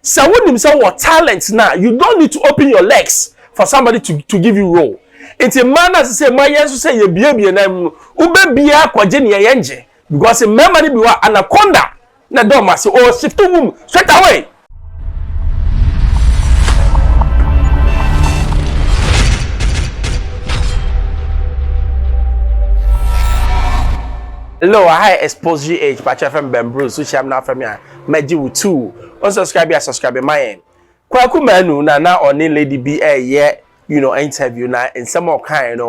So when you say what talent now, you don't need to open your legs for somebody to give you role. It's a man as say my yes say you be na ube bia kwaje ne yenje because a memory be anaconda na do ma say oh shift room straight away. Hello, hi Xposed Ch0pped Pacha from Bembro, so I'm now from here. Meji with two. Unsubscribe ya subscribe my Kwaku Manu na oni lady be interview na in some more kind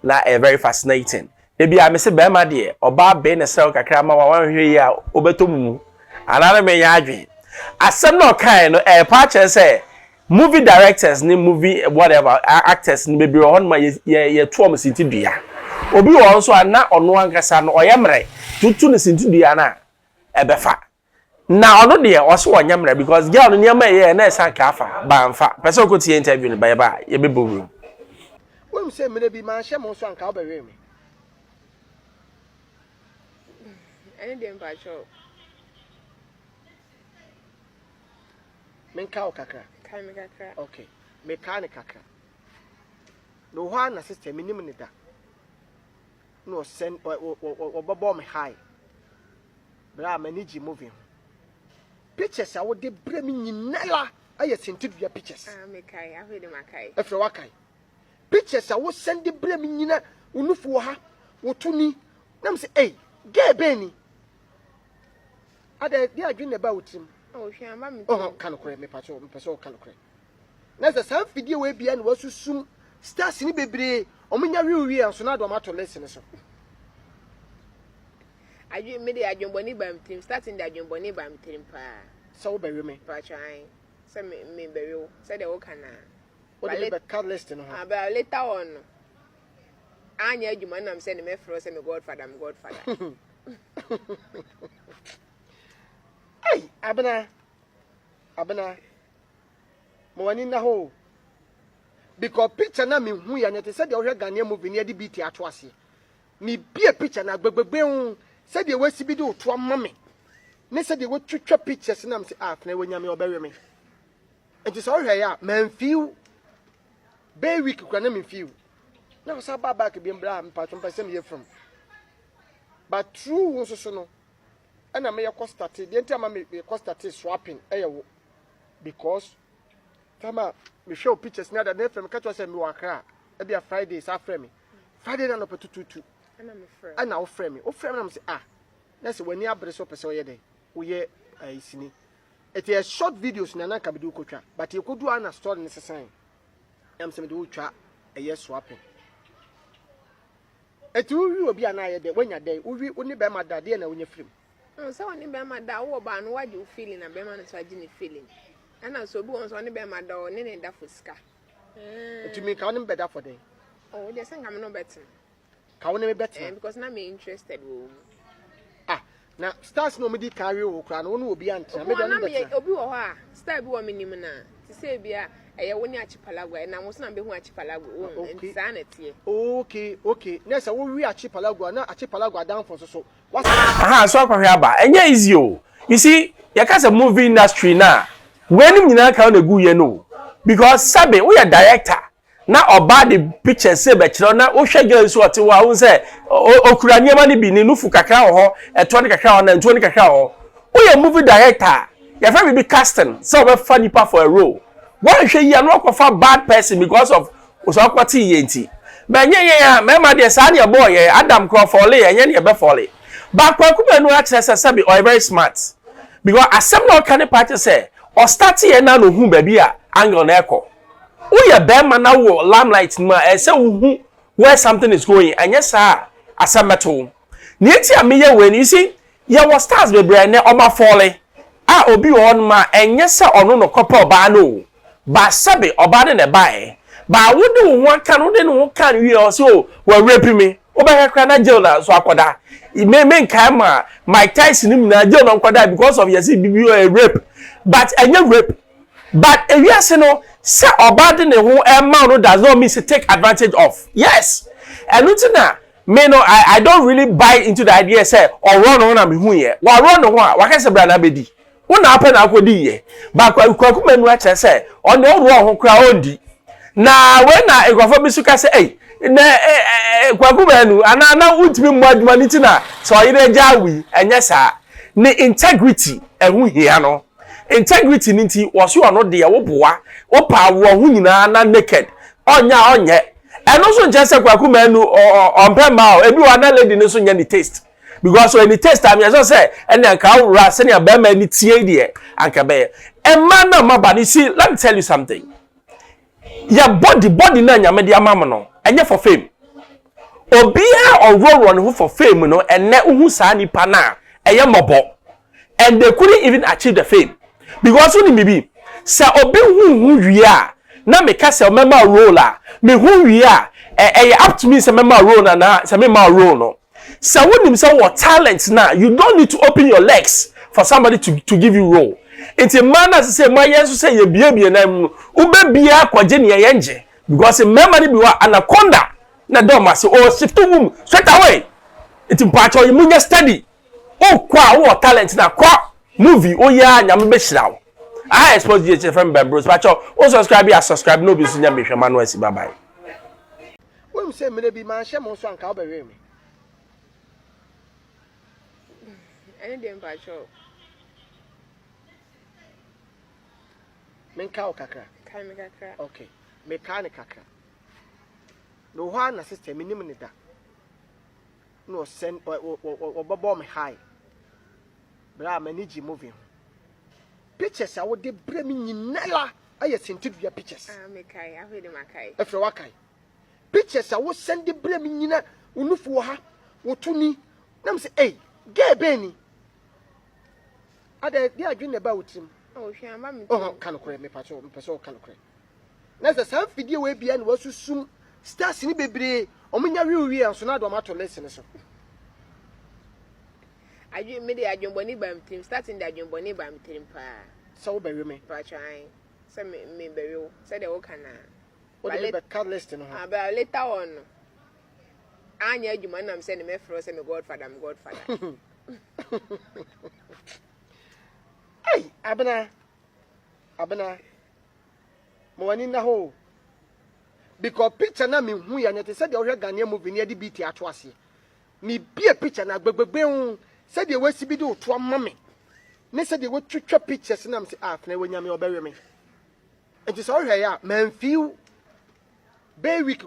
na very fascinating. Maybe I say be ma de oba be na sell kakra ma wa hwe ya obeto mu. Anana me ya adwen. Asem no kind Pacha say movie directors ni movie whatever actors ni maybe on ma ye to am sinti dua. Obi won so ana ono ankasa no oyemre tutu ne sinti dua na ebefa. Na ono de o so onyamre because girl no niam ye na esa ka afa ba mfa person ko tie interview ni ba ba ye bebo room we say me bi man hye mo so anka obewe me any dem pa cho men ka o kakra kai me kakra okay me ka ne kakra no ho na sister me nim ne da no send o bobo me high bra manage movie pictures I would de bre me nyinala aye sentidua pictures me kai ahwe de makai afre wakai pictures I would send de bre me nyina unufu ha wotuni nam say eh ge be ni ade dia adwene ba wotim oh hwe amba me oh kan kore me pacho me peso kan kore na za san fidie we bia na wasusum stars ni bebre omunya wi anso na do mato lesson so aju me de adwonboni bam team starting the adwonboni bam team pa so be we me pa try say me be we say de wo kana what the be card list no ha but later on anya adwuma na me say me fro say me godfather hey abena mo wani na ho because picture na me hu ya nyete say de ohwe Ghanaian movie ne de beat ato ase me bia picture na gbegbegbe hu say de wasi bi de oto amame ne say de wo twetwa pictures na me say ah na wanya me obewe me enti so ohwe ya man feel be week kwa na me feel na so ba back bi mbra me patcho mpese me from but true wo so no ana me yakọ start de enti ama me yakọ start swapping eyewo because tama me show pictures na da na from catch say me wakra e bia Fridays after me Friday na no petututu ana me friend ana o frame me na me say ah na say wani abre so pese oye dey wo ye isini it is short videos na ka be do kotwa but e kodu ana story ne sesan am say me do twa eye swapping eti wi obi ana ye dey wanya dey wi oni be ma da dey na wonya film so oni be ma da wo ba no waje feeling na be ma no so agi ne feeling ana so bi won so oni be ma da o ne da fuska eti me ka oni be da for dey oh they say am no better ka oni me better because na me interested wo ah na stars no me di carry wo kra no no obi antra me da no better obi wo ho a star bi wo me nim na ti say bia eye woni achipalagwa na mo so na be hu achipalagwa wo nsa na tie okay na say wo wi achipalagwa na achipalagwa down for so aha so akwahwe aba enye easy o you see you can say movie industry na when nyina ka na gu ye no because sabe we are director na oba the picture say be kire na wo hwe girl so ote wa wo say okura niam ni bi ni nufu kakra ho eto ni kakra ho na nto ni kakra ho we are movie director your friend be casting so we funny pa for a role why hwe ye no kofa bad person because of so akwati ye nti but nye ya mema de sa ne boy ye Adam Crawford ye nye ne be fall but Kwaku Manu access sabe or very smart because asem no kan party say or start ye na no hu ba bi a angle na ekọ uye bema na wo limelight ma say hu where something is going and yes sir asameto ni enti ameye we ni see ye was stars be bre ne oma fall obi won ma enye se ono no kopa oba no ba sabe oba ne bae ba wodi wo aka no de no kan wi o so wa rape me oba kakra na jail na so akoda me nkai ma Mike Tyson ni na jail no akoda because of yes BBO rape but enye rape but ewiase no say obade ne ho emma no does not mean to take advantage of yes and utina me no I don't really buy into the idea say or run on am hu here wa run no ho a wa ka se bra na bedi Wona happen akodi ye. Ba Kwaku Manu a che say on the owo ho kra ondi. Na when na ekwafo bi suka say eh na Kwaku Manu ana utimi mu aduma ni tina so yire jawi enye sa ne integrity ehu hia no. Integrity ninti wo so no de wo boa wo pa wo hu nyina na naked onya onye eno so nche se Kwaku Manu ompe ma o ebi wa na lady ne so nya ni taste because when the taste am you say ene anka wura se ne ba ma ni tie de anka be e ma na ma ba ni see let me tell you something your body na nya me de amam no enye for fame obia ororo no for fame no ene uhu sa nipa na eye mobo and they couldn't even achieve the fame because when me say obi hu wi a na me ka say mema role a me hu wi a up to me say mema role na say mema role no say when say what talent na you don't need to open your legs for somebody to give you role it's a man as say my yes say ye bie na mu ube bia kwaje ne ye nje because mema ni bi wa anaconda na do ma say oh shift wom straight away it's mpacho you munya study oh kwa wo talent na kwa movie oh ya nyame be hirawo I expose the from bros pacho o subscribe ya subscribe no be so nya mehwe Manu asi bye bye Wem say me be man hye mo so anka obewe me Any dem pacho men ka o kakra kai me kakra okay me ka ne kakra no ho na sister me nim ne da no send o bobo me high bra manage movie pictures I would de bremi nyinala aye sentidua pictures me kai afede makai efre wakai pictures I would send de bremi nyina unufu ha wotuni nam say eh ge beni ade dia adwene ba wotim oh hwe amba me oh kan kore me pacho me peso kan kore na say sam fidie we bia na wasusum stars ni bebre omunya wiwi anso na do mato lesson so aju me de adwonboni bam team starting the adwonboni bam team pa so wo bewe me pa try say me bewe say de wo kana what the be card list no ha ba later on anya adwuma nam say ne me fro say me godfather hey abena mo wani na ho because picture na me hu ya nyete said the ohwe Ghanaian movie ne de beat ato ase me bia picture na gbegbegbe hu said the we sibi de oto amame ne said the we twetwa pictures na me say ah na we nyame obewe me enti so ohwe ya man feel be week